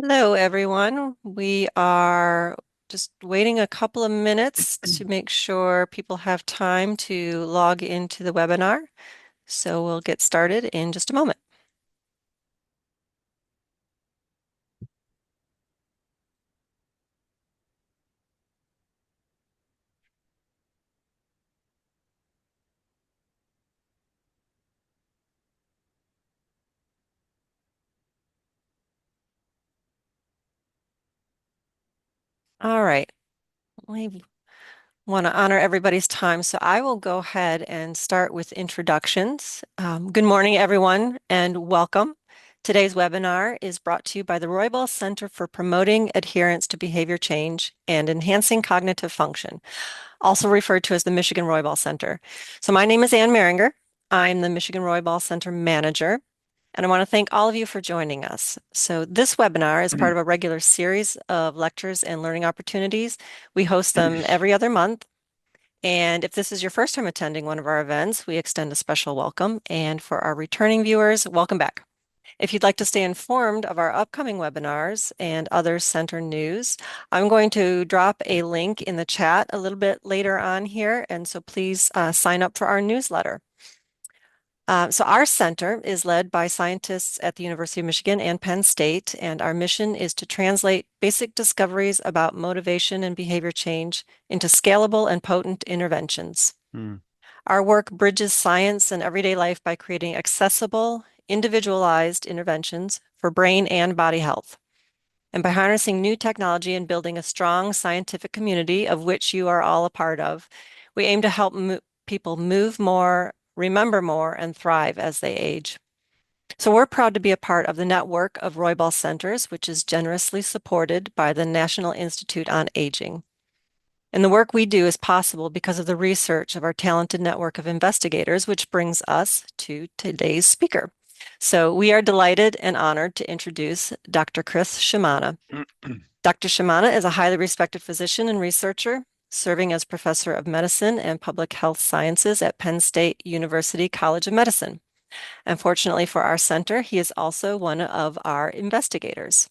Hello, everyone. We are just waiting a couple of minutes to make sure people have time to log into the webinar. So we'll get started in just a moment. All right. We want to honor everybody's time, so I will go ahead and start with introductions. Good morning, everyone, and welcome. Today's webinar is brought to you by the Roybal Center for Promoting Adherence to Behavior Change and Enhancing Cognitive Function, also referred to as the Michigan Roybal Center. So my name is Ann Maringer. I'm the Michigan Roybal Center Manager, and I want to thank all of you for joining us. So this webinar is part of a regular series of lectures and learning opportunities. We host them every other month. And if this is your first time attending one of our events, we extend a special welcome. And for our returning viewers, welcome back. If you'd like to stay informed of our upcoming webinars and other center news, I'm going to drop a link in the chat a little bit later on here. And so please sign up for our newsletter. So our center is led by scientists at the University of Michigan and Penn State, and our mission is to translate basic discoveries about motivation and behavior change into scalable and potent interventions. Mm. Our work bridges science and everyday life by creating accessible, individualized interventions for brain and body health. And by harnessing new technology and building a strong scientific community, of which you are all a part of, we aim to help people move more, remember more, and thrive as they age. So we're proud to be a part of the network of Roybal Centers, which is generously supported by the National Institute on Aging. And the work we do is possible because of the research of our talented network of investigators, which brings us to today's speaker. So we are delighted and honored to introduce Dr. Chris Sciamanna. Dr. Sciamanna is a highly respected physician and researcher, serving as professor of medicine and public health sciences at Penn State University College of Medicine. And fortunately for our center, he is also one of our investigators.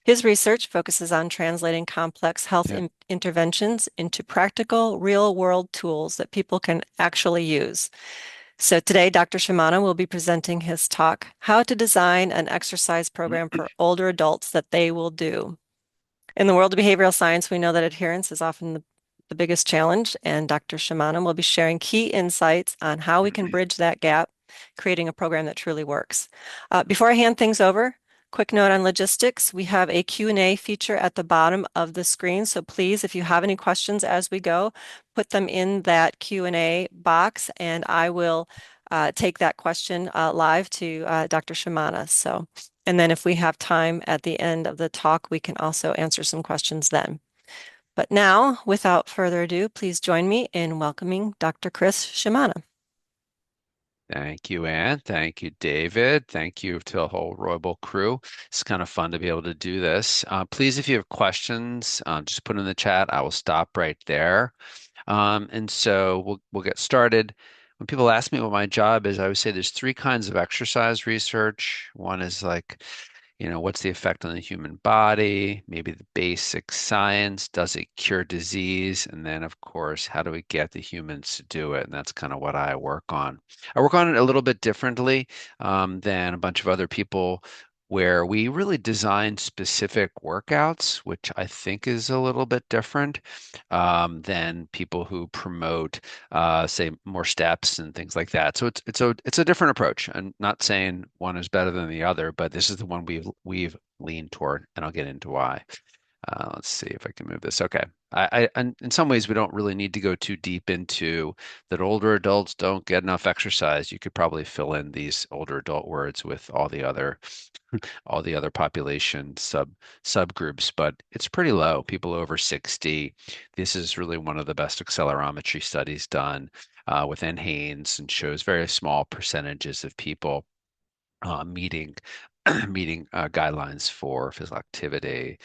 His research focuses on translating complex health Yeah. interventions into practical, real-world tools that people can actually use. So today, Dr. Sciamanna will be presenting his talk, How to Design an Exercise Program for Older Adults That They Will Do. In the world of behavioral science, we know that adherence is often the biggest challenge, and Dr. Sciamanna will be sharing key insights on how we can bridge that gap, creating a program that truly works. Before I hand things over, quick note on logistics. We have a Q&A feature at the bottom of the screen, so please, if you have any questions as we go, put them in that Q&A box, and I will take that question live to Dr. Sciamanna. And then if we have time at the end of the talk, we can also answer some questions then. But now, without further ado, please join me in welcoming Dr. Chris Sciamanna. Thank you, Ann. Thank you, David. Thank you to the whole Roybal crew. It's kind of fun to be able to do this. Please, if you have questions, just put in the chat. I will stop right there. And so we'll get started. When people ask me what my job is, I would say there's three kinds of exercise research. One is like, what's the effect on the human body? Maybe the basic science. Does it cure disease? And then, of course, how do we get the humans to do it? And that's kind of what I work on. I work on it a little bit differently than a bunch of other people, where we really design specific workouts, which I think is a little bit different than people who promote, say, more steps and things like that. So it's a different approach. I'm not saying one is better than the other, but this is the one we've leaned toward, and I'll get into why. Let's see if I can move this. Okay. And in some ways, we don't really need to go too deep into that older adults don't get enough exercise. You could probably fill in these older adult words with all the other population subgroups, but it's pretty low. People over 60. This is really one of the best accelerometry studies done with NHANES and shows very small percentages of people meeting meeting guidelines for physical activity,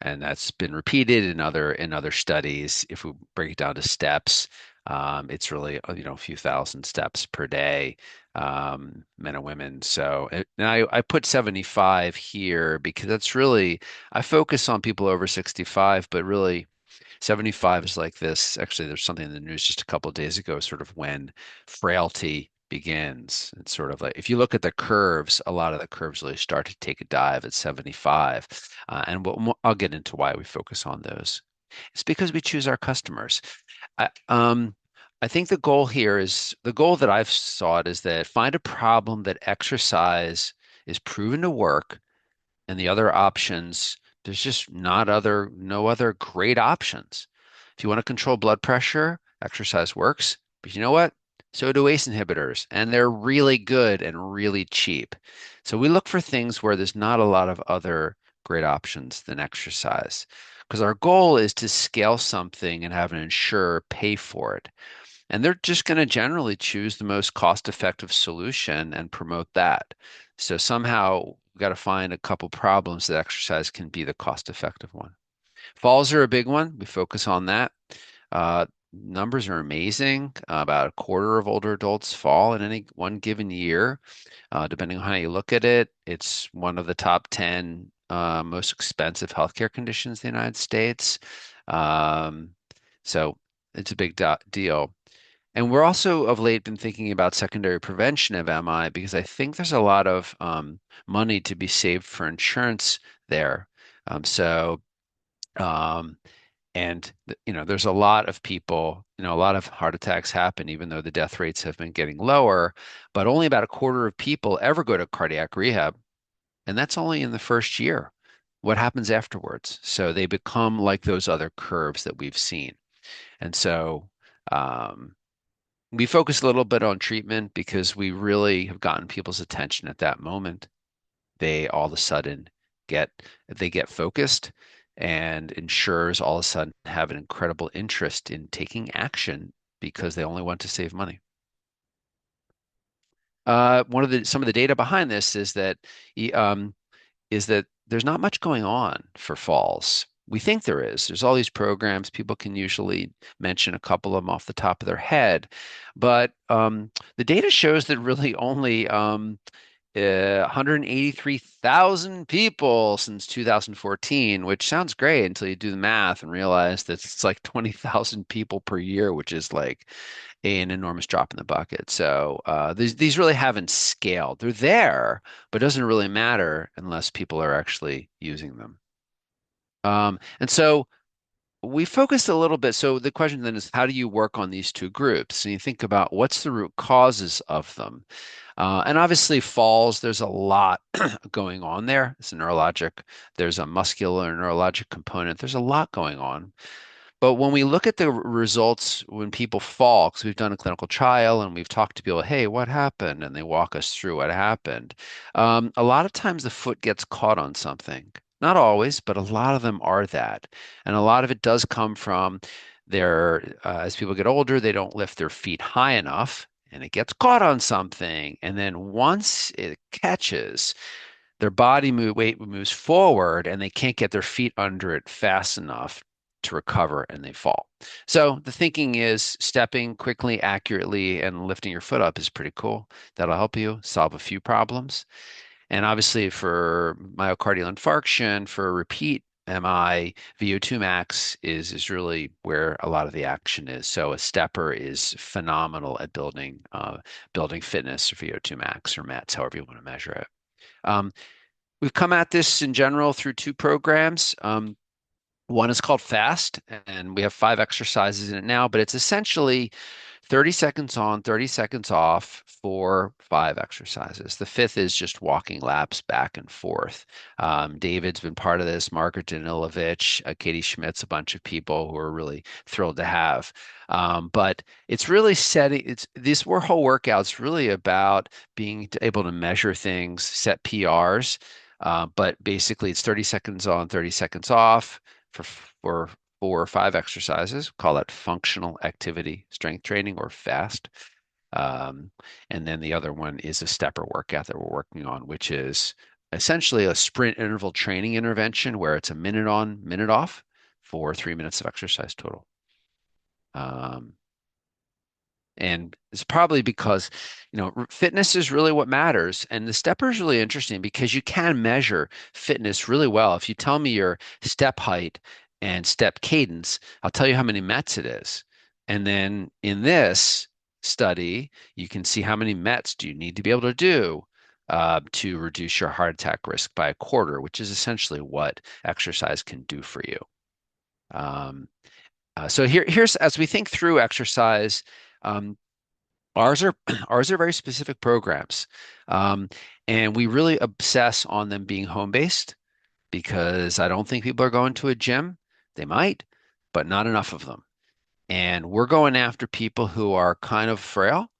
and that's been repeated in other studies. If we break it down to steps, it's really a few thousand steps per day. men and women. So and I put 75 here because that's really, I focus on people over 65, but really 75 is like this. Actually, there's something in the news just a couple of days ago, sort of when frailty begins. It's sort of like if you look at the curves, a lot of the curves really start to take a dive at 75. I'll get into why we focus on those. It's because we choose our customers. I, um, I think the goal that I've sought is that find a problem that exercise is proven to work and the other options, there's just no other great options. If you want to control blood pressure, exercise works. But you know what? So do ACE inhibitors, and they're really good and really cheap. So we look for things where there's not a lot of other great options than exercise. Because our goal is to scale something and have an insurer pay for it. And they're just going to generally choose the most cost-effective solution and promote that. So somehow we've got to find a couple problems that exercise can be the cost-effective one. Falls are a big one. We focus on that. Numbers are amazing. About a quarter of older adults fall in any one given year. Depending on how you look at it, it's one of the top 10 most expensive healthcare conditions in the United States. Um, so it's a big deal. And we're also of late been thinking about secondary prevention of MI because I think there's a lot of money to be saved for insurance there. Um, so, um, there's a lot of people, a lot of heart attacks happen, even though the death rates have been getting lower, but only about a quarter of people ever go to cardiac rehab. And that's only in the first year. What happens afterwards? So they become like those other curves that we've seen. And so, um, we focus a little bit on treatment because we really have gotten people's attention at that moment. They all of a sudden get they get focused, and insurers all of a sudden have an incredible interest in taking action because they only want to save money. One of the some of the data behind this e- um, is that there's not much going on for falls. We think there is. There's all these programs. People can usually mention a couple of them off the top of their head. But the data shows that really only 183,000 people since 2014, which sounds great until you do the math and realize that it's like 20,000 people per year, which is like an enormous drop in the bucket. So these really haven't scaled. They're there, but it doesn't really matter unless people are actually using them. And so we focused a little bit. So the question then is, how do you work on these two groups? And you think about what's the root causes of them. And obviously, falls, there's a lot going on there. It's a neurologic, there's a muscular neurologic component. There's a lot going on. But when we look at the results when people fall, because we've done a clinical trial and we've talked to people, hey, what happened? And they walk us through what happened. A lot of times the foot gets caught on something. Not always, but a lot of them are that. And a lot of it does come from as people get older, they don't lift their feet high enough and it gets caught on something. And then once it catches, their weight moves forward and they can't get their feet under it fast enough to recover and they fall. So the thinking is stepping quickly, accurately, and lifting your foot up is pretty cool. That'll help you solve a few problems. And obviously for myocardial infarction, for repeat MI, VO2 max is really where a lot of the action is. So a stepper is phenomenal at building fitness or VO2 max or METs, however you want to measure it. Um, We've come at this in general through two programs. One is called FAST, and we have 5 exercises in it now, but it's essentially 30 seconds on, 30 seconds off for 5 exercises. The fifth is just walking laps back and forth. David's been part of this, Margaret Danilovich, Katie Schmitz, a bunch of people who are really thrilled to have. But it's really this whole workout's really about being able to measure things, set PRs. But basically, it's 30 seconds on, 30 seconds off for 4 or 5 exercises. Call that functional activity strength training or FAST. Um, and then the other one is a stepper workout that we're working on, which is essentially a sprint interval training intervention where it's a minute on, minute off for 3 minutes of exercise total. Um, And it's probably because, fitness is really what matters. And the stepper is really interesting because you can measure fitness really well. If you tell me your step height and step cadence, I'll tell you how many Mets it is. And then in this study, you can see how many Mets do you need to be able to do to reduce your heart attack risk by a quarter, which is essentially what exercise can do for you. Um, so here's as we think through exercise. Um, Ours are ours are very specific programs, um, and we really obsess on them being home-based because I don't think people are going to a gym. They might, but not enough of them. And we're going after people who are kind of frail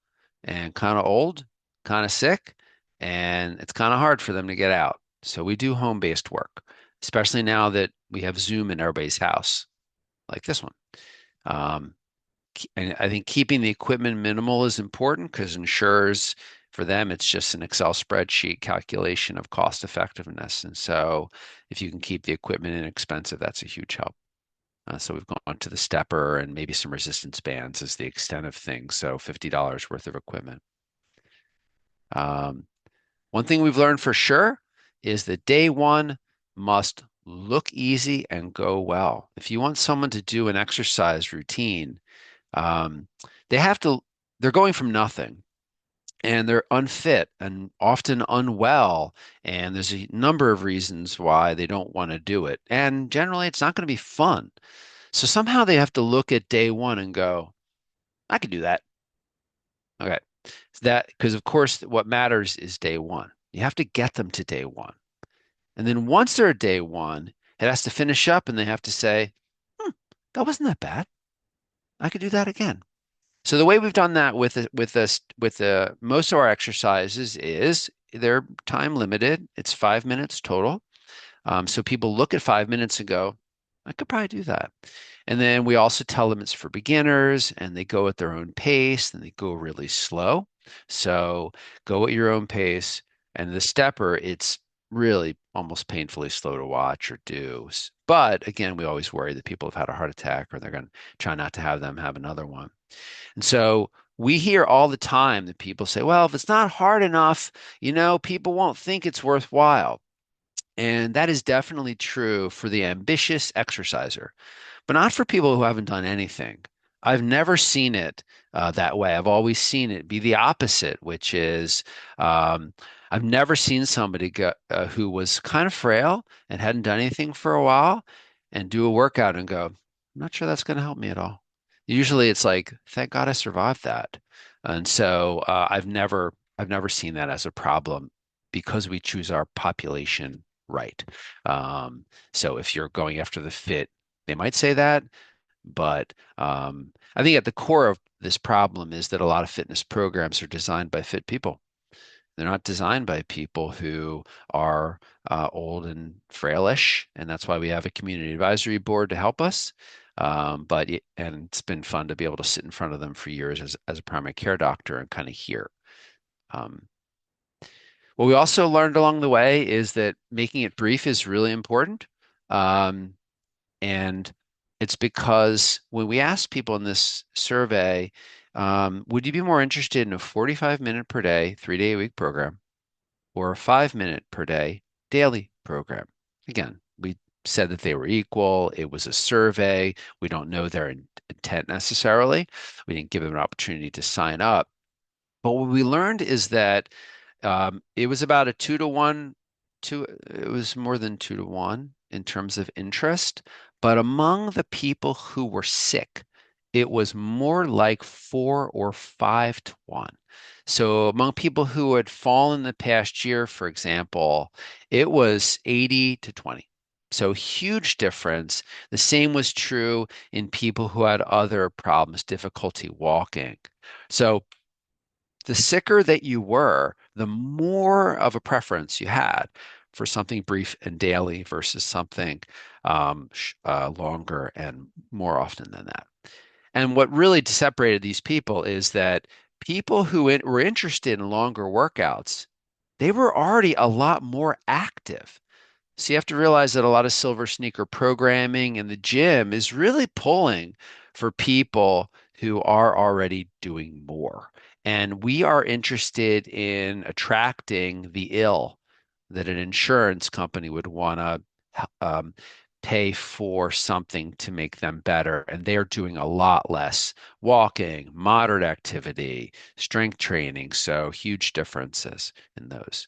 and kind of old, kind of sick, and it's kind of hard for them to get out. So we do home-based work, especially now that we have Zoom in everybody's house, like this one. Um, and I think keeping the equipment minimal is important because insurers, for them, it's just an Excel spreadsheet calculation of cost effectiveness. And so if you can keep the equipment inexpensive, that's a huge help. So we've gone to the stepper and maybe some resistance bands is the extent of things. So $50 worth of equipment. Um, One thing we've learned for sure is that day one must look easy and go well. If you want someone to do an exercise routine, um, they have to, they're going from nothing and they're unfit and often unwell. And there's a number of reasons why they don't want to do it. And generally, it's not going to be fun. So somehow they have to look at day one and go, I could do that. Okay. That, because of course, what matters is day one. You have to get them to day one. And then once they're at day one, it has to finish up and they have to say, hmm, that wasn't that bad. I could do that again. So the way we've done that with most of our exercises is they're time limited. It's 5 minutes total. So people look at 5 minutes and go, I could probably do that. And then we also tell them it's for beginners and they go at their own pace and they go really slow. So go at your own pace. And the stepper, it's really almost painfully slow to watch or do. But again, we always worry that people have had a heart attack or they're going to try not to have them have another one. And so we hear all the time that people say, well, if it's not hard enough, people won't think it's worthwhile. And that is definitely true for the ambitious exerciser, but not for people who haven't done anything. I've never seen it that way. I've always seen it be the opposite, which is um, I've never seen somebody who was kind of frail and hadn't done anything for a while and do a workout and go, I'm not sure that's going to help me at all. Usually it's like, thank God I survived that. And so I've never seen that as a problem because we choose our population right. Um, so if you're going after the fit, they might say that, but I think at the core of this problem is that a lot of fitness programs are designed by fit people. They're not designed by people who are old and frailish, and that's why we have a community advisory board to help us. And it's been fun to be able to sit in front of them for years as a primary care doctor and kind of hear. Um, what we also learned along the way is that making it brief is really important. Um, and it's because when we asked people in this survey, would you be more interested in a 45-minute per day, 3 day a week program, or a 5 minute per day daily program? Again, we said that they were equal. It was a survey. We don't know their intent necessarily. We didn't give them an opportunity to sign up. But what we learned is that it was about a 2 to 1, it was more than 2 to 1 in terms of interest. But among the people who were sick, it was more like 4 or 5 to 1. So among people who had fallen the past year, for example, it was 80 to 20. So huge difference. The same was true in people who had other problems, difficulty walking. So the sicker that you were, the more of a preference you had for something brief and daily versus something longer and more often than that. And what really separated these people is that people who were interested in longer workouts, they were already a lot more active. So you have to realize that a lot of silver sneaker programming in the gym is really pulling for people who are already doing more. And we are interested in attracting the ill that an insurance company would want to pay for something to make them better. And they're doing a lot less walking, moderate activity, strength training. So huge differences in those.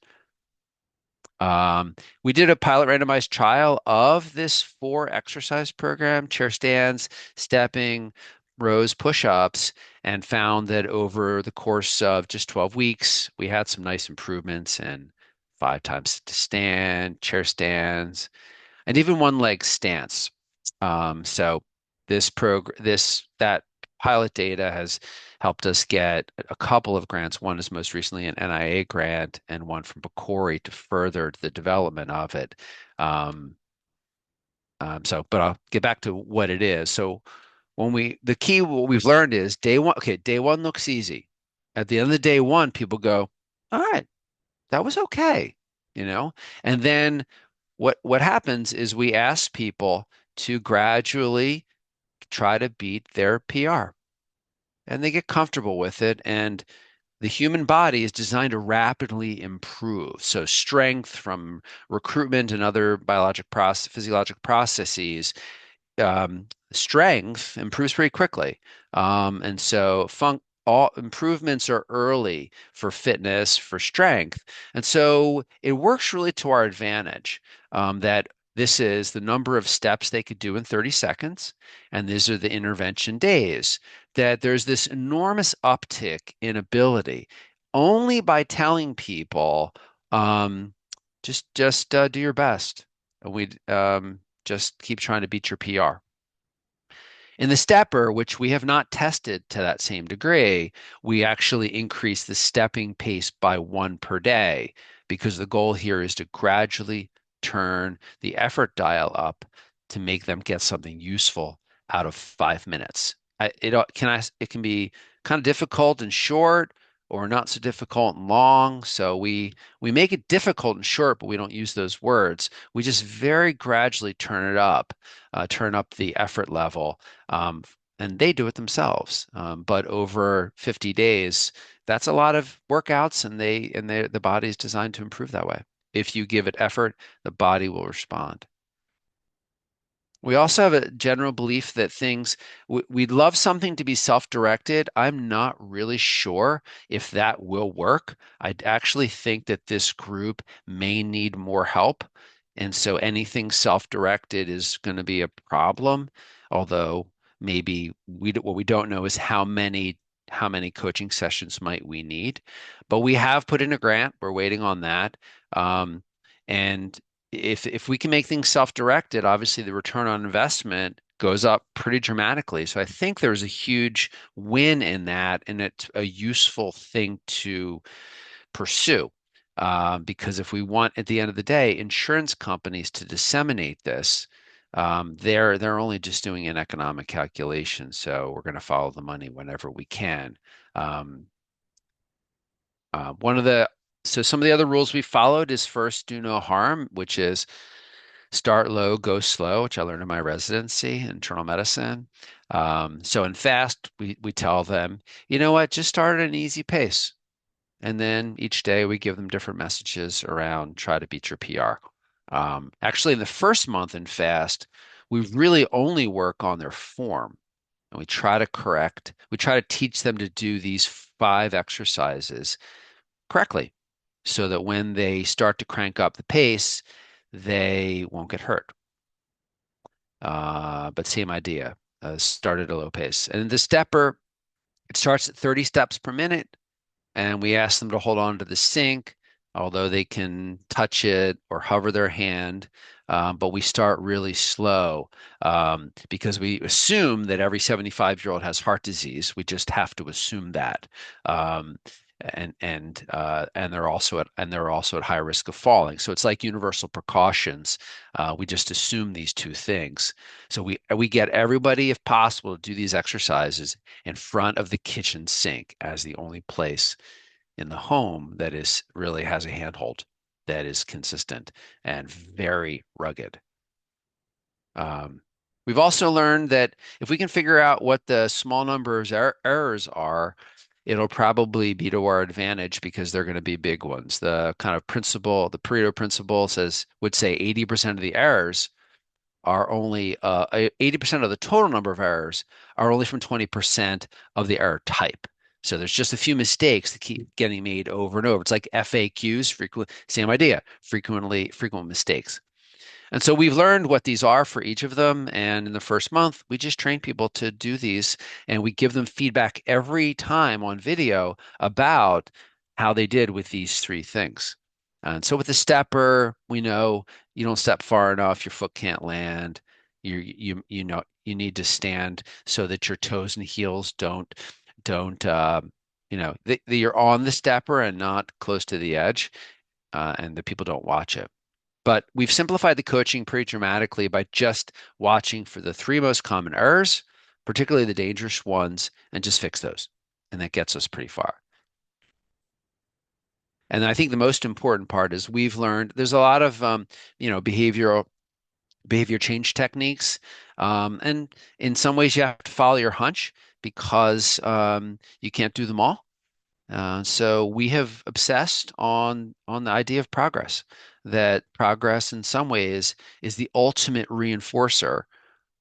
Um, we did a pilot randomized trial of this four exercise program, chair stands, stepping, rows, push-ups, and found that over the course of just 12 weeks, we had some nice improvements in 5 times to stand, chair stands, and even one leg stance. So that pilot data has helped us get a couple of grants. One is most recently an NIA grant, and one from PCORI to further the development of it. Um, but I'll get back to what it is. So the key, what we've learned is day one. Okay, day one looks easy. At the end of the day one, people go, all right, that was okay, you know? And then what happens is we ask people to gradually try to beat their PR, and they get comfortable with it. And the human body is designed to rapidly improve. So strength from recruitment and other physiologic processes, strength improves pretty quickly. And so all improvements are early for fitness, for strength. And so it works really to our advantage, that this is the number of steps they could do in 30 seconds, and these are the intervention days, that there's this enormous uptick in ability only by telling people, um, just do your best. And we just keep trying to beat your PR. In the stepper, which we have not tested to that same degree, we actually increase the stepping pace by one per day because the goal here is to gradually turn the effort dial up to make them get something useful out of 5 minutes. It can be kind of difficult and short, or not so difficult and long. So we make it difficult and short, but we don't use those words. We just very gradually turn up the effort level, um, and they do it themselves. But over 50 days, that's a lot of workouts, the body is designed to improve that way. If you give it effort, the body will respond. We also have a general belief that we'd love something to be self-directed. I'm not really sure if that will work. I actually think that this group may need more help. And so anything self-directed is going to be a problem. Although maybe what we don't know is how many coaching sessions might we need. But we have put in a grant. We're waiting on that. Um, and if we can make things self-directed, obviously the return on investment goes up pretty dramatically. So I think there's a huge win in that, and it's a useful thing to pursue. Because if we want, at the end of the day, insurance companies to disseminate this, they're only just doing an economic calculation. So we're going to follow the money whenever we can. Um, one of the so some of the other rules we followed is first do no harm, which is start low, go slow, which I learned in my residency in internal medicine. So in fast, we tell them, you know what, just start at an easy pace. And then each day we give them different messages around try to beat your PR. Actually, in the first month in fast, we really only work on their form. And we try to teach them to do these 5 exercises correctly so that when they start to crank up the pace, they won't get hurt. But same idea. Start at a low pace. And the stepper, it starts at 30 steps per minute, and we ask them to hold on to the sink, although they can touch it or hover their hand. But we start really slow, because we assume that every 75-year-old has heart disease. We just have to assume that. Um, and they're also at high risk of falling. So it's like universal precautions. We just assume these two things. So we get everybody, if possible, to do these exercises in front of the kitchen sink as the only place in the home that is really has a handhold that is consistent and very rugged. Um, We've also learned that if we can figure out what the small number of errors are, it'll probably be to our advantage because they're going to be big ones. The kind of principle, the Pareto principle would say 80% of the errors are only 80% of the total number of errors are only from 20% of the error type. So there's just a few mistakes that keep getting made over and over. It's like FAQs, same idea, frequent mistakes. And so we've learned what these are for each of them. And in the first month, we just train people to do these and we give them feedback every time on video about how they did with these three things. And so with the stepper, we know you don't step far enough, your foot can't land. You know you need to stand so that your toes and heels don't you're on the stepper and not close to the edge, and the people don't watch it. But we've simplified the coaching pretty dramatically by just watching for the three most common errors, particularly the dangerous ones, and just fix those. And that gets us pretty far. And I think the most important part is we've learned there's a lot of behavior change techniques. And in some ways you have to follow your hunch because you can't do them all. So we have obsessed on the idea of progress, that progress in some ways is the ultimate reinforcer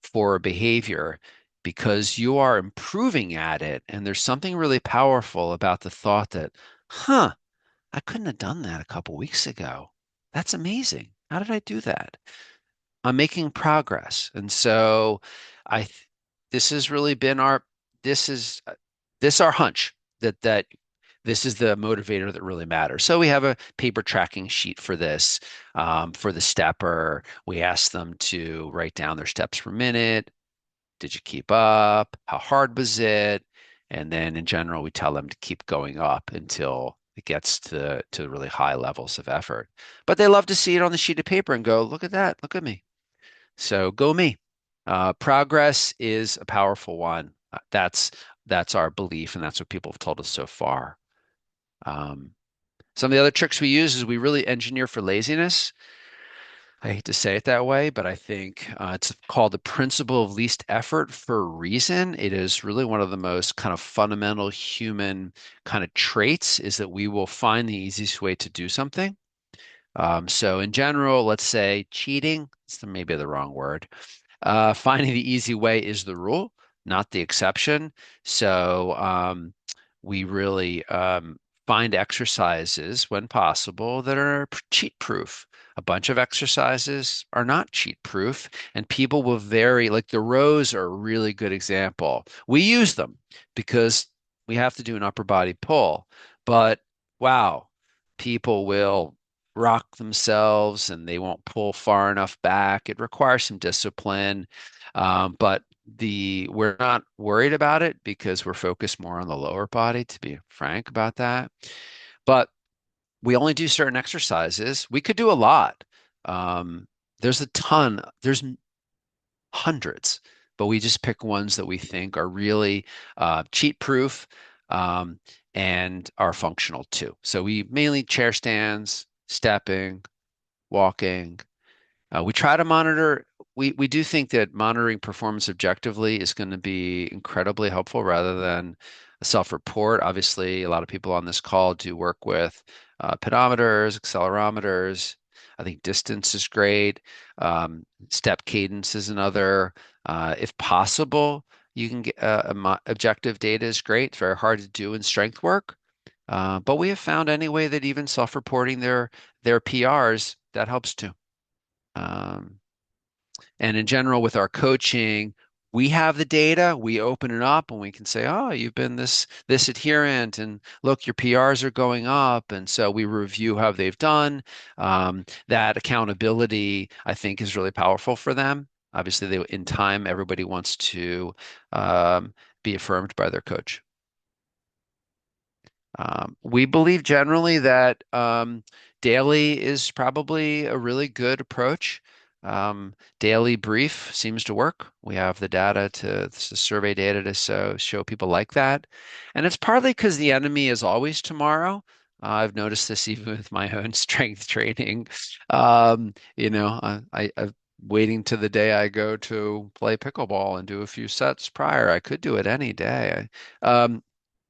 for a behavior because you are improving at it. And there's something really powerful about the thought that, huh, I couldn't have done that a couple weeks ago. That's amazing. How did I do that? I'm making progress. And so I th this has really been our this is this our hunch that this is the motivator that really matters. So we have a paper tracking sheet for this. For the stepper, we ask them to write down their steps per minute. Did you keep up? How hard was it? And then in general, we tell them to keep going up until it gets to really high levels of effort. But they love to see it on the sheet of paper and go, look at that, look at me. So go me. Progress is a powerful one. That's our belief, and that's what people have told us so far. Um, some of the other tricks we use is we really engineer for laziness. I hate to say it that way, but I think it's called the principle of least effort for a reason. It is really one of the most kind of fundamental human kind of traits is that we will find the easiest way to do something. So in general, let's say cheating, it's maybe the wrong word. Finding the easy way is the rule, not the exception. So we really find exercises when possible that are cheat proof. A bunch of exercises are not cheat proof, and people will vary. Like the rows are a really good example. We use them because we have to do an upper body pull, but wow, people will rock themselves and they won't pull far enough back. It requires some discipline, but we're not worried about it because we're focused more on the lower body, to be frank about that. But we only do certain exercises. We could do a lot. Um, there's a ton, there's hundreds, but we just pick ones that we think are really cheat proof, um, and are functional too. So we mainly chair stands, stepping, walking. We try to monitor. We do think that monitoring performance objectively is going to be incredibly helpful rather than a self-report. Obviously, a lot of people on this call do work with pedometers, accelerometers. I think distance is great. Step cadence is another. If possible, you can get objective data is great. It's very hard to do in strength work. But we have found anyway that even self-reporting their PRs, that helps too. Um, and in general, with our coaching, we have the data, we open it up and we can say, oh, you've been this adherent and look, your PRs are going up. And so we review how they've done. That accountability, I think, is really powerful for them. Obviously, in time, everybody wants to be affirmed by their coach. We believe generally that daily is probably a really good approach. Daily brief seems to work. We have the data the survey data to show people like that. And it's partly because the enemy is always tomorrow. I've noticed this even with my own strength training. I've waiting to the day I go to play pickleball and do a few sets prior. I could do it any day.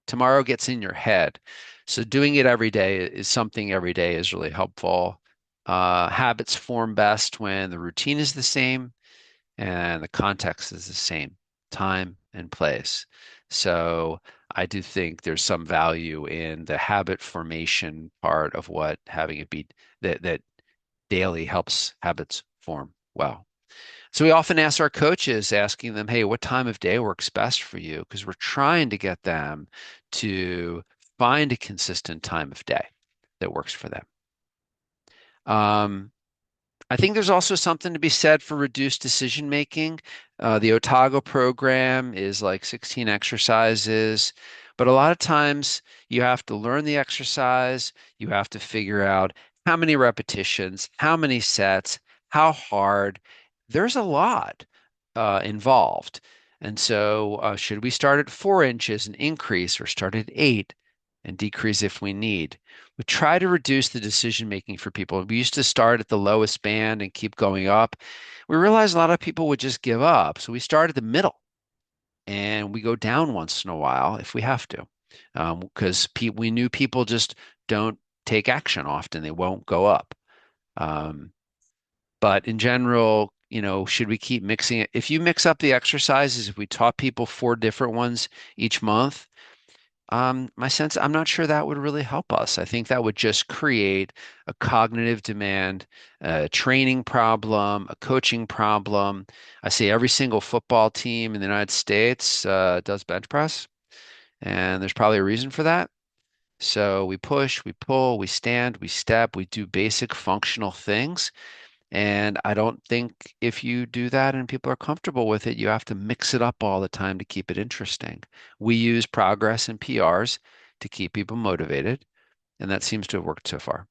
Tomorrow gets in your head. So doing it every day is something every day is really helpful. Habits form best when the routine is the same and the context is the same, time and place. So I do think there's some value in the habit formation part of what having it be that daily helps habits form well. So we often ask our coaches, asking them, hey, what time of day works best for you? Because we're trying to get them to find a consistent time of day that works for them. Um, I think there's also something to be said for reduced decision making. The Otago program is like 16 exercises, but a lot of times you have to learn the exercise, you have to figure out how many repetitions, how many sets, how hard. There's a lot involved. And so, should we start at 4 inches and increase, or start at 8 and decrease if we need? We try to reduce the decision making for people. We used to start at the lowest band and keep going up. We realized a lot of people would just give up. So we start at the middle and we go down once in a while if we have to. Because we knew people just don't take action often. They won't go up. Um, but in general, should we keep mixing it? If you mix up the exercises, if we taught people 4 different ones each month, my sense, I'm not sure that would really help us. I think that would just create a cognitive demand, a training problem, a coaching problem. I see every single football team in the United States does bench press, and there's probably a reason for that. So we push, we pull, we stand, we step, we do basic functional things. And I don't think if you do that and people are comfortable with it, you have to mix it up all the time to keep it interesting. We use progress and PRs to keep people motivated, and that seems to have worked so far.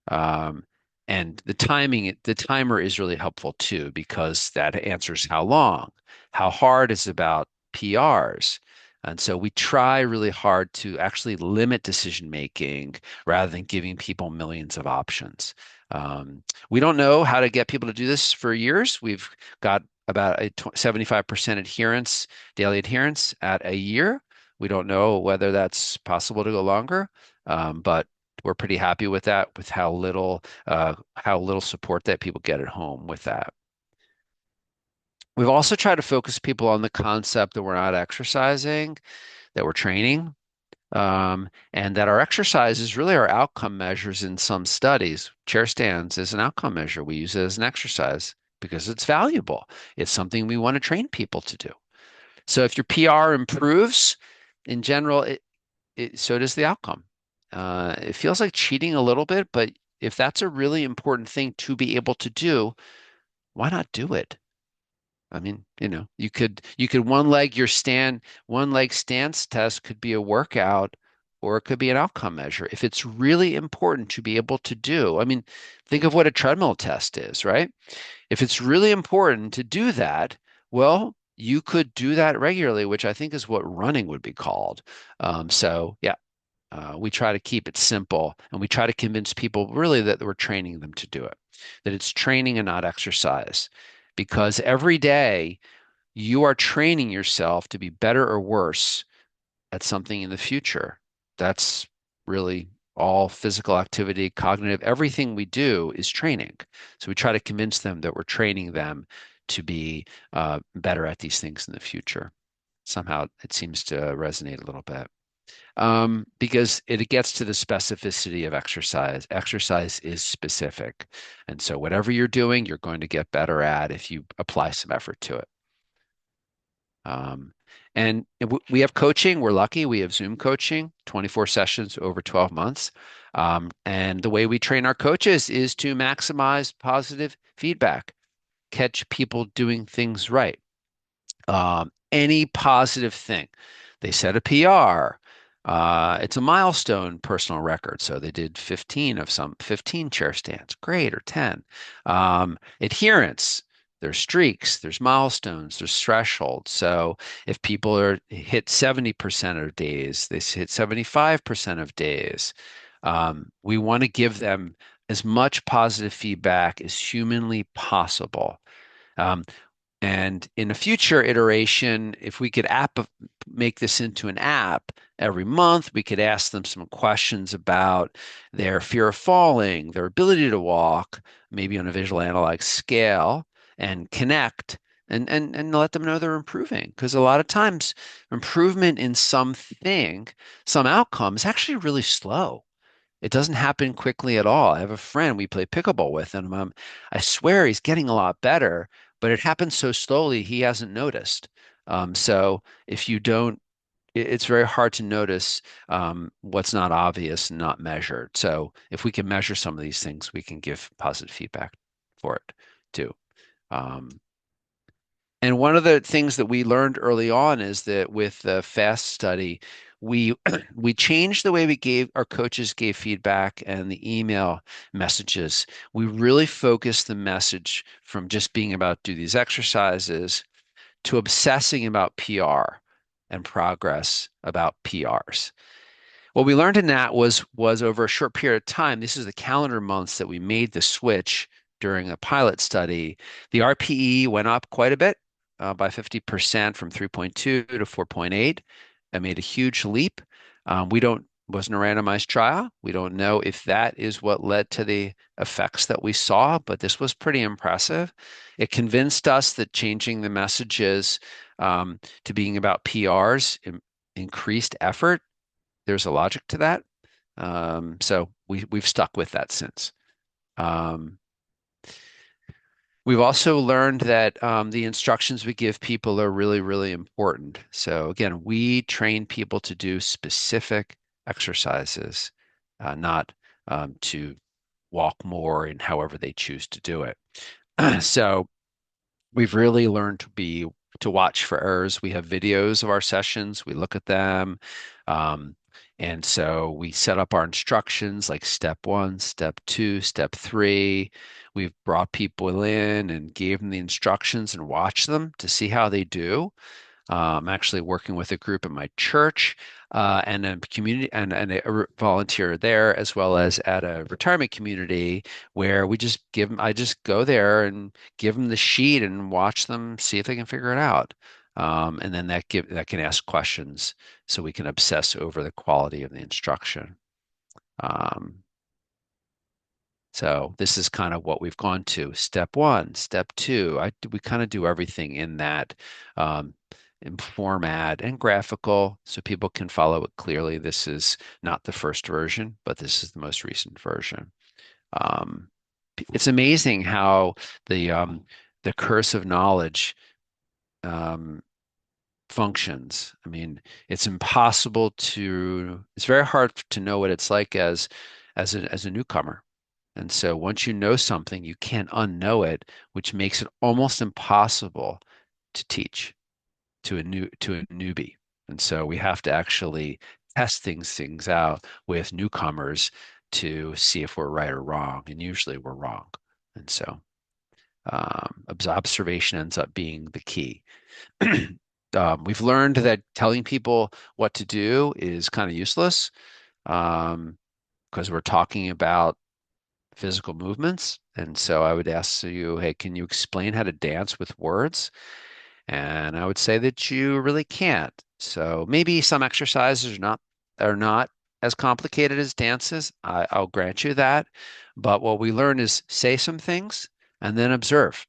Um, and the timer is really helpful too, because that answers how long. How hard is about PRs. And so we try really hard to actually limit decision making rather than giving people millions of options. We don't know how to get people to do this for years. We've got about a 75% adherence, daily adherence at a year. We don't know whether that's possible to go longer, but we're pretty happy with that, with how little support that people get at home with that. We've also tried to focus people on the concept that we're not exercising, that we're training, and that our exercises really are outcome measures in some studies. Chair stands is an outcome measure. We use it as an exercise because it's valuable. It's something we want to train people to do. So if your PR improves, in general, so does the outcome. It feels like cheating a little bit, but if that's a really important thing to be able to do, why not do it? I mean, you could one leg stance test could be a workout or it could be an outcome measure. If it's really important to be able to do, I mean, think of what a treadmill test is, right? If it's really important to do that, well, you could do that regularly, which I think is what running would be called. So yeah, we try to keep it simple and we try to convince people really that we're training them to do it, that it's training and not exercise. Because every day you are training yourself to be better or worse at something in the future. That's really all physical activity, cognitive, everything we do is training. So we try to convince them that we're training them to be better at these things in the future. Somehow it seems to resonate a little bit because it gets to the specificity of exercise. Exercise is specific. And so whatever you're doing, you're going to get better at if you apply some effort to it. Um, and we have coaching. We're lucky. We have Zoom coaching, 24 sessions over 12 months. And the way we train our coaches is to maximize positive feedback, catch people doing things right. Any positive thing. They set a PR. It's a milestone personal record. So they did 15 chair stands. Great, or 10. Adherence. There's streaks, there's milestones, there's thresholds. So if people are hit 70% of days, they hit 75% of days. We want to give them as much positive feedback as humanly possible. Um, and in a future iteration, if we could make this into an app every month, we could ask them some questions about their fear of falling, their ability to walk, maybe on a visual analog scale, and connect and let them know they're improving. Because a lot of times, improvement in something, some outcome is actually really slow. It doesn't happen quickly at all. I have a friend we play pickleball with, and I swear he's getting a lot better, but it happens so slowly he hasn't noticed. So if you don't, it's very hard to notice what's not obvious and not measured. So if we can measure some of these things, we can give positive feedback for it too. Um, and one of the things that we learned early on is that with the FAST study, we we changed the way we gave our coaches gave feedback and the email messages. We really focused the message from just being about do these exercises to obsessing about PR and progress about PRs. What we learned in that was over a short period of time, this is the calendar months that we made the switch during a pilot study. The RPE went up quite a bit, by 50% from 3.2 to 4.8. It made a huge leap. We don't wasn't a randomized trial. We don't know if that is what led to the effects that we saw, but this was pretty impressive. It convinced us that changing the messages to being about PRs increased effort. There's a logic to that. So we've stuck with that since. Um, we've also learned that the instructions we give people are really, really important. So again, we train people to do specific exercises, not to walk more and however they choose to do it. So we've really learned to watch for errors. We have videos of our sessions. We look at them. Um, and so we set up our instructions like step one, step two, step three. We've brought people in and gave them the instructions and watched them to see how they do. I'm actually working with a group at my church and a community and a volunteer there, as well as at a retirement community where we just give them, I just go there and give them the sheet and watch them see if they can figure it out. And then that can ask questions so we can obsess over the quality of the instruction. Um, so this is kind of what we've gone to. Step one, step two. We kind of do everything in that um, in format and graphical so people can follow it clearly. This is not the first version, but this is the most recent version. Um, it's amazing how the curse of knowledge um, functions. I mean, it's very hard to know what it's like as a newcomer. And so once you know something, you can't unknow it, which makes it almost impossible to teach to a newbie. And so we have to actually test things out with newcomers to see if we're right or wrong. And usually we're wrong. And so observation ends up being the key. We've learned that telling people what to do is kind of useless because we're talking about physical movements. And so I would ask you, hey, can you explain how to dance with words? And I would say that you really can't. So maybe some exercises are not as complicated as dances. I'll grant you that. But what we learn is say some things and then observe.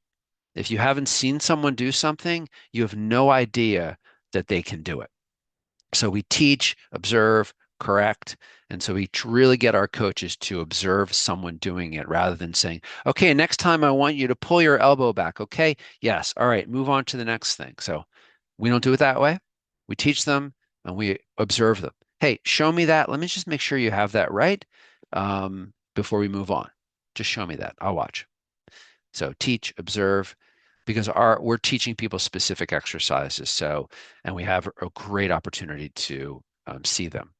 If you haven't seen someone do something, you have no idea that they can do it. So we teach, observe, correct. And so we really get our coaches to observe someone doing it rather than saying, okay, next time I want you to pull your elbow back. Okay. Yes. All right. Move on to the next thing. So we don't do it that way. We teach them and we observe them. Hey, show me that. Let me just make sure you have that right before we move on. Just show me that. I'll watch. So teach, observe, because we're teaching people specific exercises. So, and we have a great opportunity to see them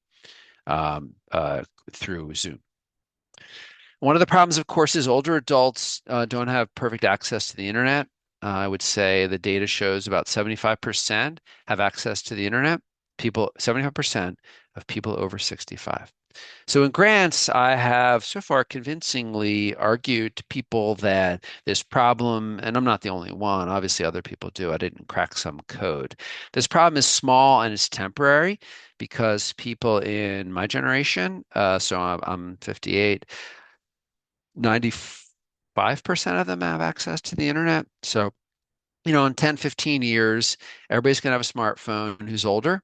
um, uh, through Zoom. One of the problems, of course, is older adults don't have perfect access to the internet. I would say the data shows about 75% have access to the internet. People, 75%. of people over 65. So in grants, I have so far convincingly argued to people that this problem, and I'm not the only one, obviously other people do, I didn't crack some code. This problem is small and it's temporary because people in my generation, so I'm 58, 95% of them have access to the internet. So, in 10, 15 years, everybody's going to have a smartphone who's older,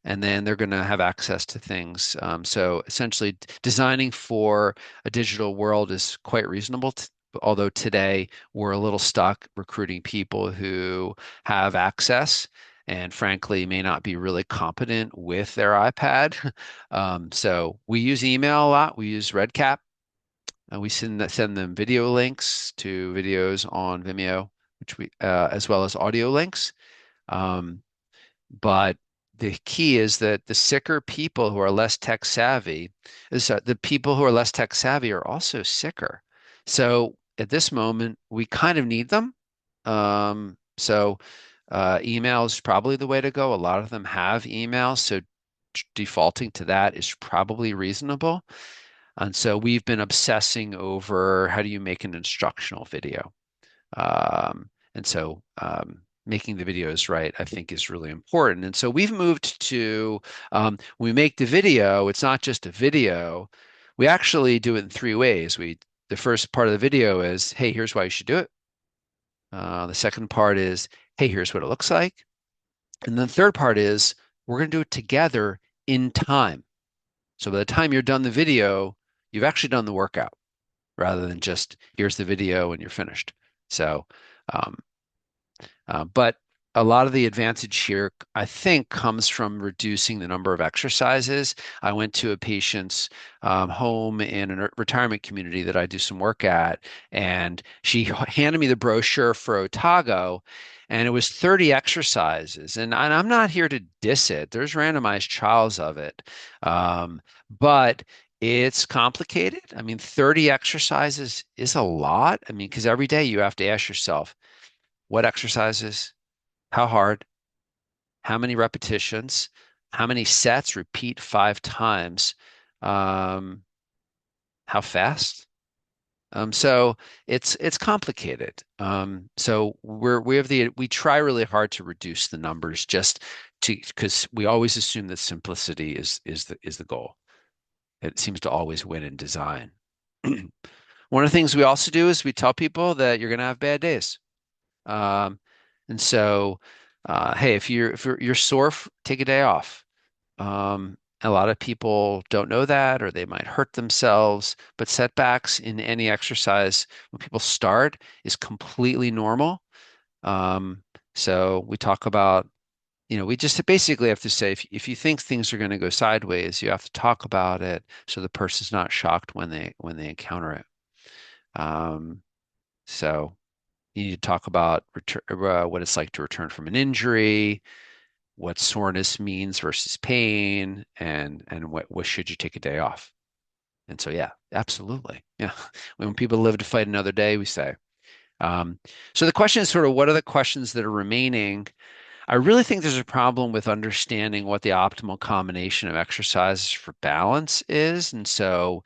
and then they're going to have access to things. So essentially, designing for a digital world is quite reasonable. Although today we're a little stuck recruiting people who have access and frankly may not be really competent with their iPad. So we use email a lot. We use RedCap. We send them video links to videos on Vimeo, which we as well as audio links. Um, but the key is that the sicker people who are less tech savvy is the people who are less tech savvy are also sicker. So at this moment, we kind of need them. Email is probably the way to go. A lot of them have email, so defaulting to that is probably reasonable. And so we've been obsessing over how do you make an instructional video. Making the videos right, I think, is really important. And so we've moved to when we make the video, it's not just a video. We actually do it in three ways. The first part of the video is, hey, here's why you should do it. The second part is, hey, here's what it looks like. And the third part is, we're going to do it together in time. So by the time you're done the video, you've actually done the workout rather than just here's the video and you're finished. So um, but a lot of the advantage here, I think, comes from reducing the number of exercises. I went to a patient's home in a retirement community that I do some work at, and she handed me the brochure for Otago, and it was 30 exercises. And I'm not here to diss it. There's randomized trials of it. But it's complicated. I mean, 30 exercises is a lot. I mean, because every day you have to ask yourself, what exercises, how hard, how many repetitions, how many sets, repeat 5 times, um, how fast. So it's complicated. We try really hard to reduce the numbers just to because we always assume that simplicity is the goal. It seems to always win in design. One of the things we also do is we tell people that you're going to have bad days. Um, and so, hey, if you're sore, take a day off. A lot of people don't know that, or they might hurt themselves. But setbacks in any exercise when people start is completely normal. Um, so we talk about, we just basically have to say if you think things are going to go sideways, you have to talk about it so the person's not shocked when they encounter it. Um, so. You need to talk about what it's like to return from an injury, what soreness means versus pain, and what should you take a day off. And so, yeah, absolutely. Yeah. When people live to fight another day, we say. Um, so the question is sort of what are the questions that are remaining? I really think there's a problem with understanding what the optimal combination of exercises for balance is. And so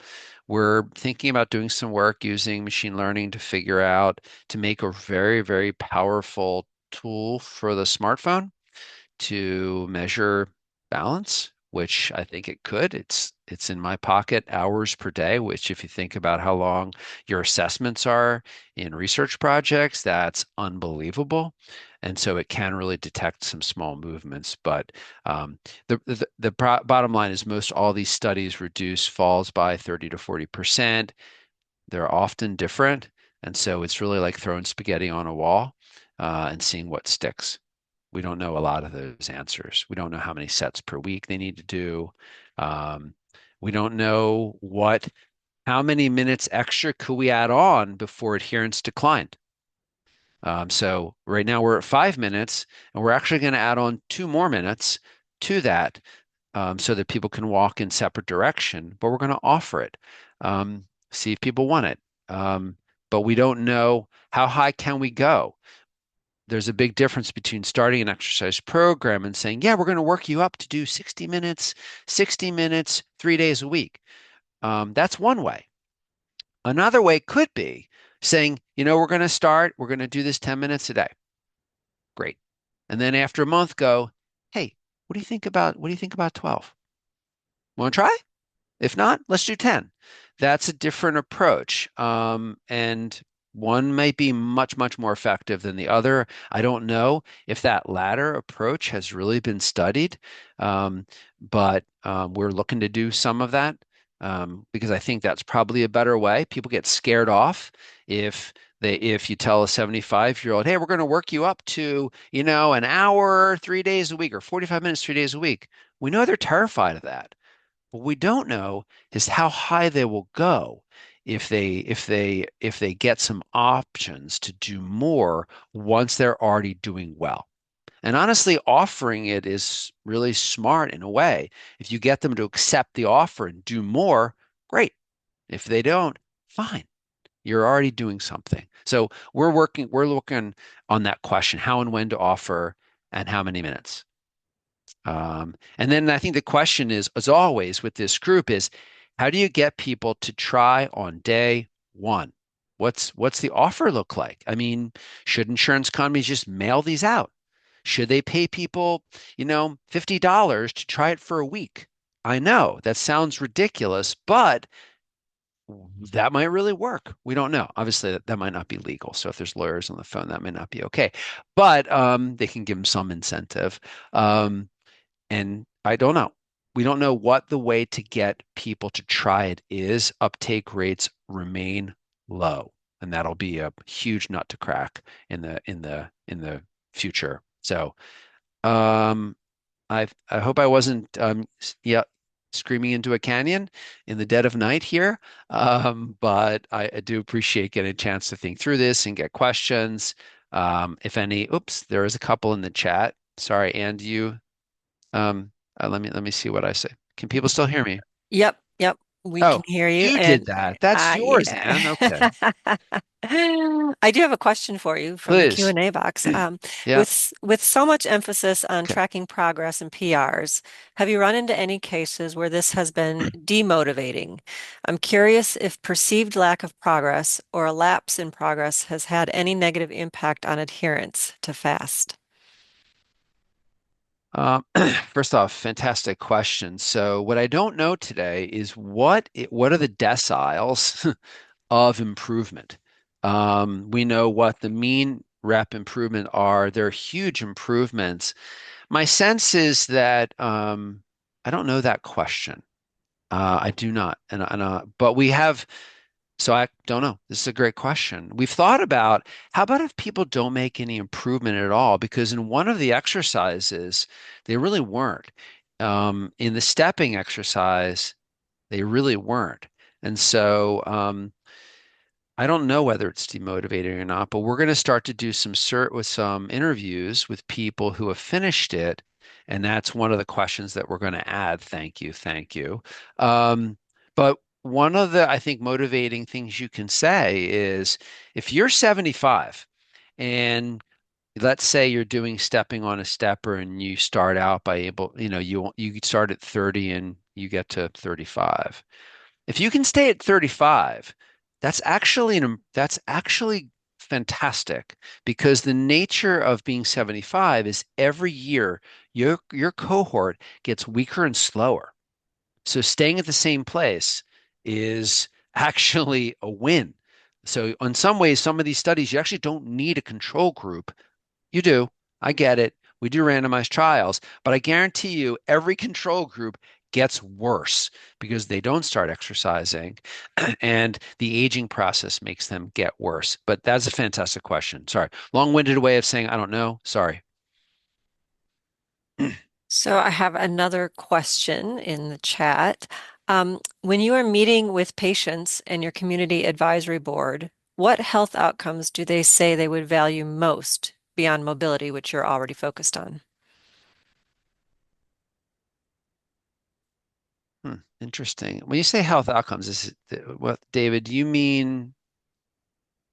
we're thinking about doing some work using machine learning to figure out to make a very, very powerful tool for the smartphone to measure balance, which I think it could. It's in my pocket hours per day, which if you think about how long your assessments are in research projects, that's unbelievable. And so it can really detect some small movements. But the bottom line is most all these studies reduce falls by 30 to 40%. They're often different. And so it's really like throwing spaghetti on a wall and seeing what sticks. We don't know a lot of those answers. We don't know how many sets per week they need to do. Um, we don't know how many minutes extra could we add on before adherence declined. So right now we're at 5 minutes, and we're actually going to add on 2 more minutes to that so that people can walk in separate direction. But we're going to offer it, see if people want it. But we don't know how high can we go. there's a big difference between starting an exercise program and saying, yeah, we're going to work you up to do 60 minutes, 3 days a week. That's one way. Another way could be saying, we're going to do this 10 minutes a day. Great. And then after a month, go, hey, what do you think about 12? Want to try? If not, let's do 10. That's a different approach. And one might be much, much more effective than the other. I don't know if that latter approach has really been studied, but we're looking to do some of that because I think that's probably a better way. People get scared off if you tell a 75-year-old, hey, we're going to work you up to, an hour, 3 days a week, or 45 minutes, 3 days a week. We know they're terrified of that. What we don't know is how high they will go if they get some options to do more once they're already doing well. And honestly, offering it is really smart in a way. If you get them to accept the offer and do more, great. If they don't, fine. You're already doing something. So we're looking on that question, how and when to offer and how many minutes. And then I think the question is, as always with this group, is how do you get people to try on day one? What's the offer look like? I mean, should insurance companies just mail these out? Should they pay people, $50 to try it for a week? I know that sounds ridiculous, but that might really work. We don't know. Obviously, that might not be legal. So if there's lawyers on the phone, that may not be okay. But they can give them some incentive. Um, and I don't know. We don't know what the way to get people to try it is. Uptake rates remain low, and that'll be a huge nut to crack in the future. So, um, I hope I wasn't yeah, screaming into a canyon in the dead of night here. But I do appreciate getting a chance to think through this and get questions. If any, oops, there is a couple in the chat. Sorry, and you let me see what I say. Can people still hear me? Yep, yep, we can Oh, hear you. you did And that. That's yours, yeah. Ann. Okay. I do have a question for you from the Please. Q&A box. Yeah. With so much emphasis on Okay. tracking progress and PRs, have you run into any cases where this has been demotivating? I'm curious if perceived lack of progress or a lapse in progress has had any negative impact on adherence to fast. Um, First off, fantastic question. So what I don't know today is what are the deciles of improvement? We know what the mean rep improvement are. They're huge improvements. My sense is that I don't know that question. I do not, but we have. So I don't know. This is a great question. We've thought about how about if people don't make any improvement at all? Because in one of the exercises, they really weren't. In the stepping exercise, they really weren't. And so I don't know whether it's demotivating or not, but we're going to start to do some interviews with people who have finished it, and that's one of the questions that we're going to add. Thank you, thank you. But one of the I think motivating things you can say is if you're 75 and let's say you're doing stepping on a stepper and you start out by you start at 30 and you get to 35. If you can stay at 35, that's actually fantastic because the nature of being 75 is every year your cohort gets weaker and slower. So staying at the same place is actually a win. So in some ways, some of these studies, you actually don't need a control group. You do. I get it. We do randomized trials, but I guarantee you every control group gets worse because they don't start exercising and the aging process makes them get worse. But that's a fantastic question. Sorry. Long-winded way of saying I don't know. Sorry. So I have another question in the chat. When you are meeting with patients and your community advisory board, what health outcomes do they say they would value most beyond mobility, which you're already focused on? Interesting. When you say health outcomes, what, David, do you mean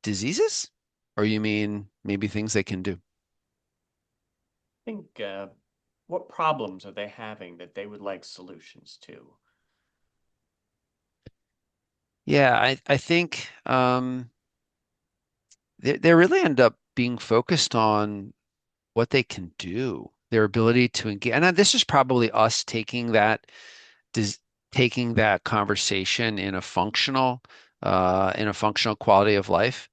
diseases or you mean maybe things they can do? think what problems are they having that they would like solutions to? Yeah, I think they really end up being focused on what they can do, their ability to engage. And this is probably us does, taking that conversation in a functional quality of life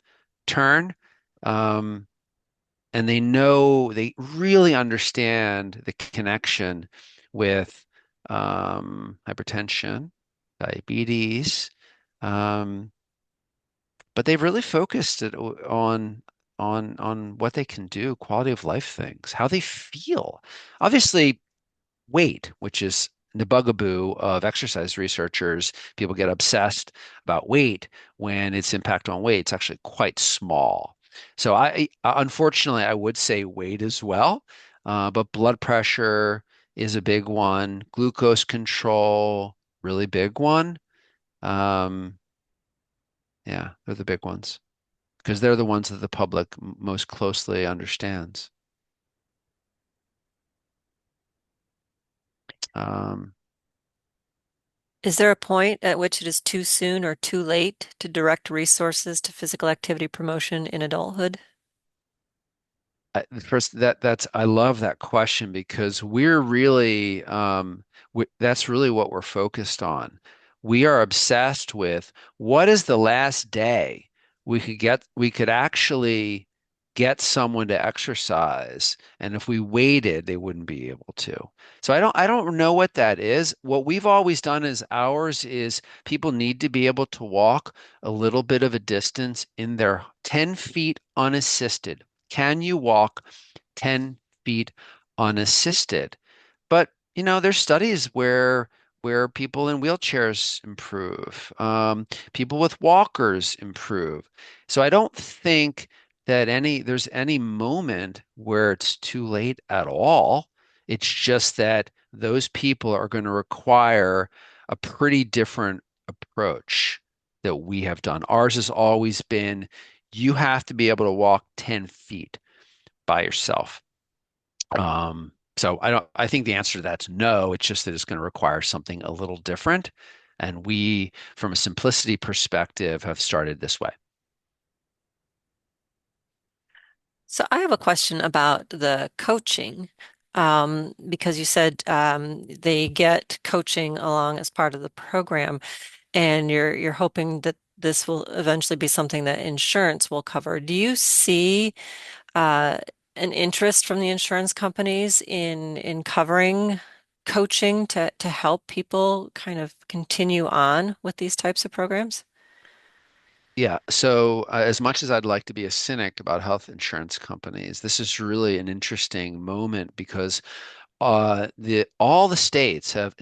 turn. Um, and they really understand the connection with hypertension, diabetes, um, but they've really focused it on what they can do, quality of life things, how they feel. Obviously, weight, which is the bugaboo of exercise researchers. People get obsessed about weight when its impact on weight is actually quite small. So unfortunately, I would say weight as well, but blood pressure is a big one. Glucose control, really big one. Um, yeah, they're the big ones because they're the ones that the public most closely understands. Um, Is there a point at which it is too soon or too late to direct resources to physical activity promotion in adulthood? First, that's I love that question because we're really that's really what we're focused on. We are obsessed with what is the last day we could actually get someone to exercise, and if we waited, they wouldn't be able to. So I don't know what that is. What we've always done is ours is people need to be able to walk a little bit of a distance in their 10 feet unassisted. Can you walk 10 feet unassisted? But, there's studies where people in wheelchairs improve, people with walkers improve. So I don't think that there's any moment where it's too late at all. It's just that those people are going to require a pretty different approach that we have done. Ours has always been you have to be able to walk 10 feet by yourself. So I think the answer to that's no. It's just that it's going to require something a little different. And we, from a simplicity perspective, have started this way. So I have a question about the coaching, because you said they get coaching along as part of the program, and you're hoping that this will eventually be something that insurance will cover. Do you see uh, an interest from the insurance companies in covering coaching to help people kind of continue on with these types of programs? Yeah. So, as much as I'd like to be a cynic about health insurance companies, this is really an interesting moment because the all the states have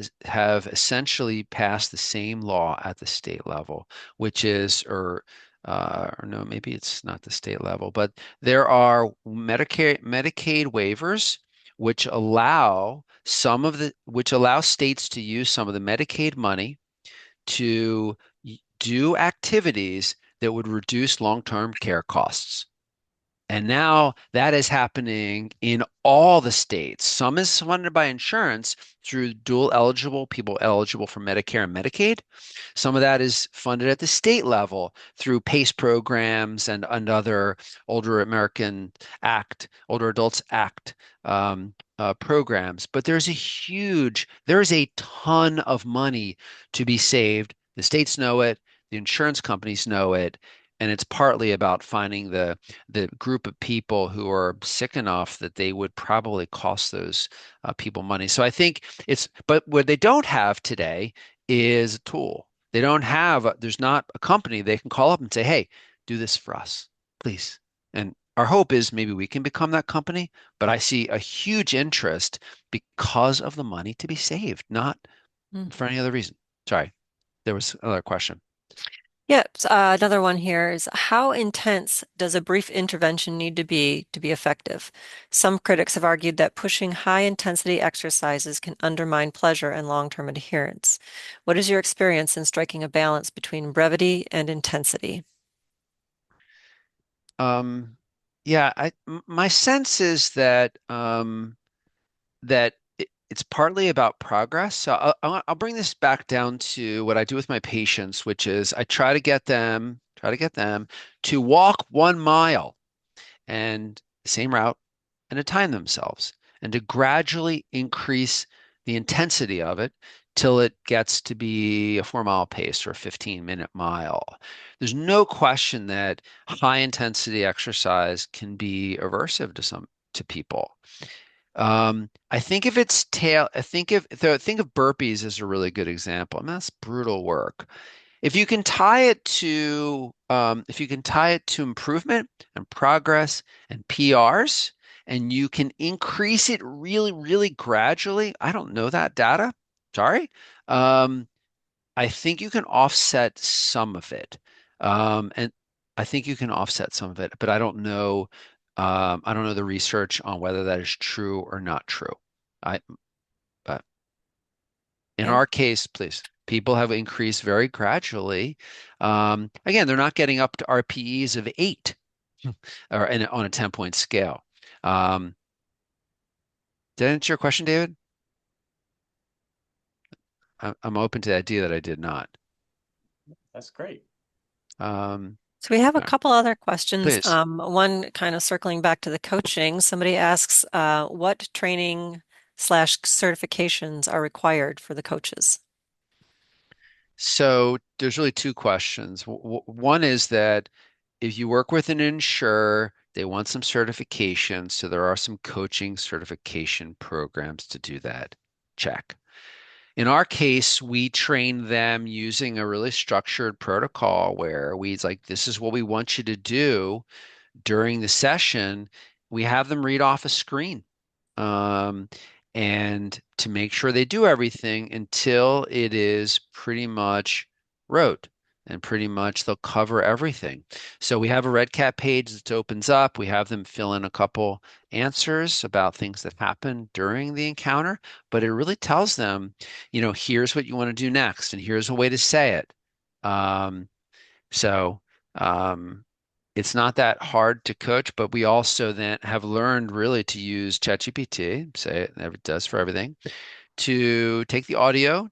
essentially passed the same law at the state level, which is or no, maybe it's not the state level, but there are Medicaid waivers which allow states to use some of the Medicaid money to do activities that would reduce long-term care costs. And now that is happening in all the states. Some is funded by insurance through dual eligible people eligible for Medicare and Medicaid. Some of that is funded at the state level through PACE programs and other Older Adults Act programs. But there is a ton of money to be saved. The states know it, the insurance companies know it, and it's partly about finding the group of people who are sick enough that they would probably cost those people money. So I think but what they don't have today is a tool. They don't have, there's not a company they can call up and say, hey, do this for us, please. And our hope is maybe we can become that company, but I see a huge interest because of the money to be saved, not Hmm. for any other reason. Sorry, there was another question. Yep. Another one here is how intense does a brief intervention need to be effective? Some critics have argued that pushing high intensity exercises can undermine pleasure and long-term adherence. What is your experience in striking a balance between brevity and intensity? Um, yeah, my sense is that it's partly about progress. So I'll bring this back down to what I do with my patients, which is I try to get them to walk 1 mile and same route and to time themselves and to gradually increase the intensity of it till it gets to be a 4 mile pace or a 15-minute mile. There's no question that high intensity exercise can be aversive to people. I think if it's tail, think of burpees as a really good example. I mean, that's brutal work. If you can tie it to improvement and progress and PRs, and you can increase it really, really gradually. I don't know that data. Sorry. Um, I think you can offset some of it. And I think you can offset some of it, but I don't know the research on whether that is true or not true. I, but in Okay. our case, please, people have increased very gradually. Again, they're not getting up to RPEs of 8 on a 10-point scale. Um, did I answer your question, David? I'm open to the idea that I did not. That's great. Um, So we have a all right, couple other questions. please. One kind of circling back to the coaching. Somebody asks, what training slash certifications are required for the coaches? So there's really two questions. One is that if you work with an insurer, they want some certification. So there are some coaching certification programs to do that. Check. In our case, we train them using a really structured protocol where this is what we want you to do during the session. We have them read off a screen, um, and to make sure they do everything until it is pretty much wrote and pretty much they'll cover everything. So we have a Red Cat page that opens up. We have them fill in a couple answers about things that happened during the encounter, but it really tells them, here's what you want to do next, and here's a way to say it. Um, so um, it's not that hard to coach, but we also then have learned really to use ChatGPT, say it does for everything, to take the audio.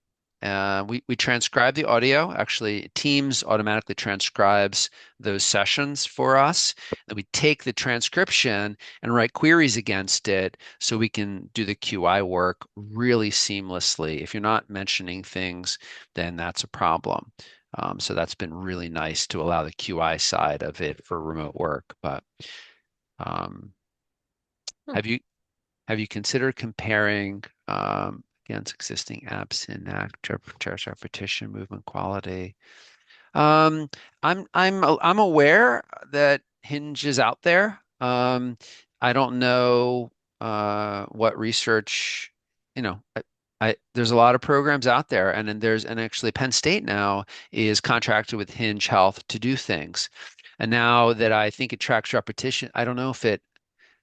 We transcribe the audio. Actually, Teams automatically transcribes those sessions for us. Then we take the transcription and write queries against it so we can do the QI work really seamlessly. If you're not mentioning things, then that's a problem. So that's been really nice to allow the QI side of it for remote work. But um, Hmm. have you have you considered comparing against existing apps in charge repetition, movement quality? Um, I'm aware that Hinge is out there. I don't know what research, there's a lot of programs out there, and then and actually Penn State now is contracted with Hinge Health to do things. And now that I think it tracks repetition, I don't know if it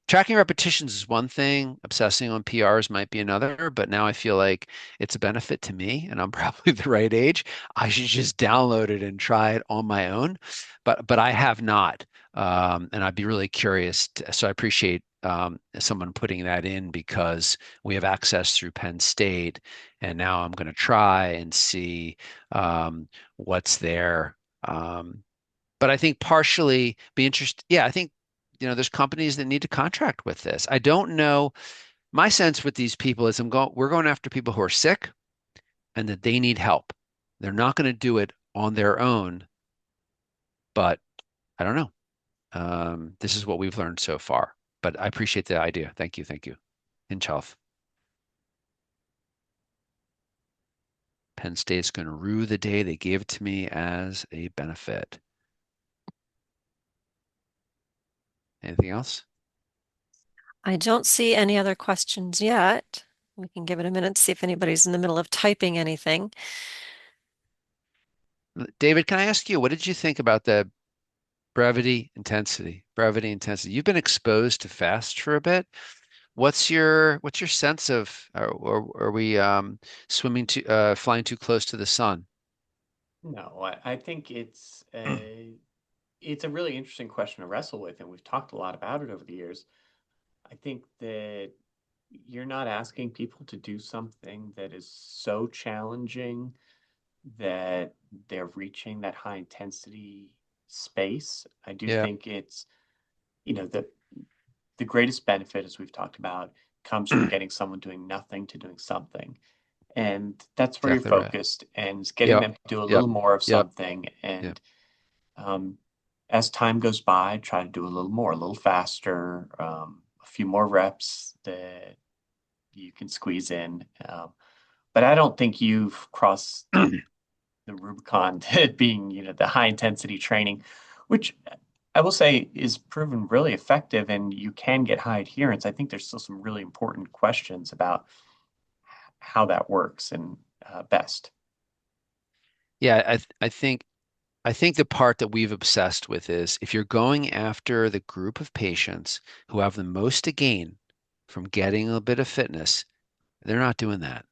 tracking repetitions is one thing, obsessing on PRs might be another, but now I feel like it's a benefit to me and I'm probably the right age. I should just download it and try it on my own. But I have not. And I'd be really curious. So I appreciate someone putting that in because we have access through Penn State. And now I'm going to try and see what's there. Um, but I think partially be interested. Yeah, I think, there's companies that need to contract with this. I don't know. My sense with these people is we're going after people who are sick and that they need help. They're not going to do it on their own, but I don't know. This is what we've learned so far, but I appreciate the idea. Thank you. Thank you. Hinge Health. Penn State's going to rue the day they gave it to me as a benefit. Anything else? I don't see any other questions yet. We can give it a minute to see if anybody's in the middle of typing anything. David, can I ask you, what did you think about the brevity, intensity, brevity, intensity? You've been exposed to fast for a bit. What's your sense of are we flying too close to the sun? No, I think it's a really interesting question to wrestle with, and we've talked a lot about it over the years. I think that you're not asking people to do something that is so challenging that they're reaching that high intensity space. I do Yeah. think it's, you know, the greatest benefit, as we've talked about, comes from getting someone doing nothing to doing something. And that's where you're Exactly right. focused, and getting Yep. them to do a Yep. little more of Yep. something. Yep. And um, as time goes by, try to do a little more, a little faster, a few more reps that you can squeeze in. But I don't think you've crossed the Rubicon to being, the high intensity training, which I will say is proven really effective and you can get high adherence. I think there's still some really important questions about how that works and best. Yeah, I think the part that we've obsessed with is if you're going after the group of patients who have the most to gain from getting a bit of fitness, they're not doing that.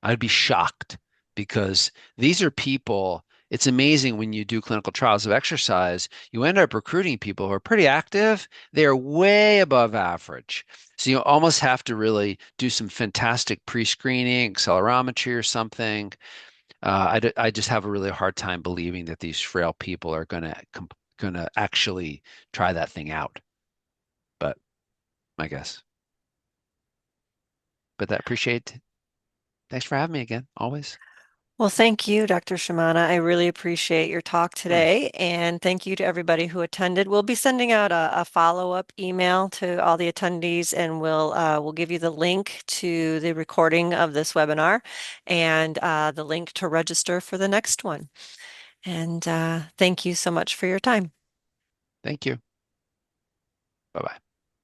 I'd be shocked because these are people. It's amazing when you do clinical trials of exercise, you end up recruiting people who are pretty active. They are way above average. So you almost have to really do some fantastic pre-screening, accelerometry or something. I just have a really hard time believing that these frail people are gonna actually try that thing out. But I guess. But I appreciate. Thanks for having me again, always. Well, thank you, Dr. Shamana. I really appreciate your talk today. And thank you to everybody who attended. We'll be sending out a follow-up email to all the attendees, and we'll give you the link to the recording of this webinar and the link to register for the next one. And thank you so much for your time. Thank you. Bye bye.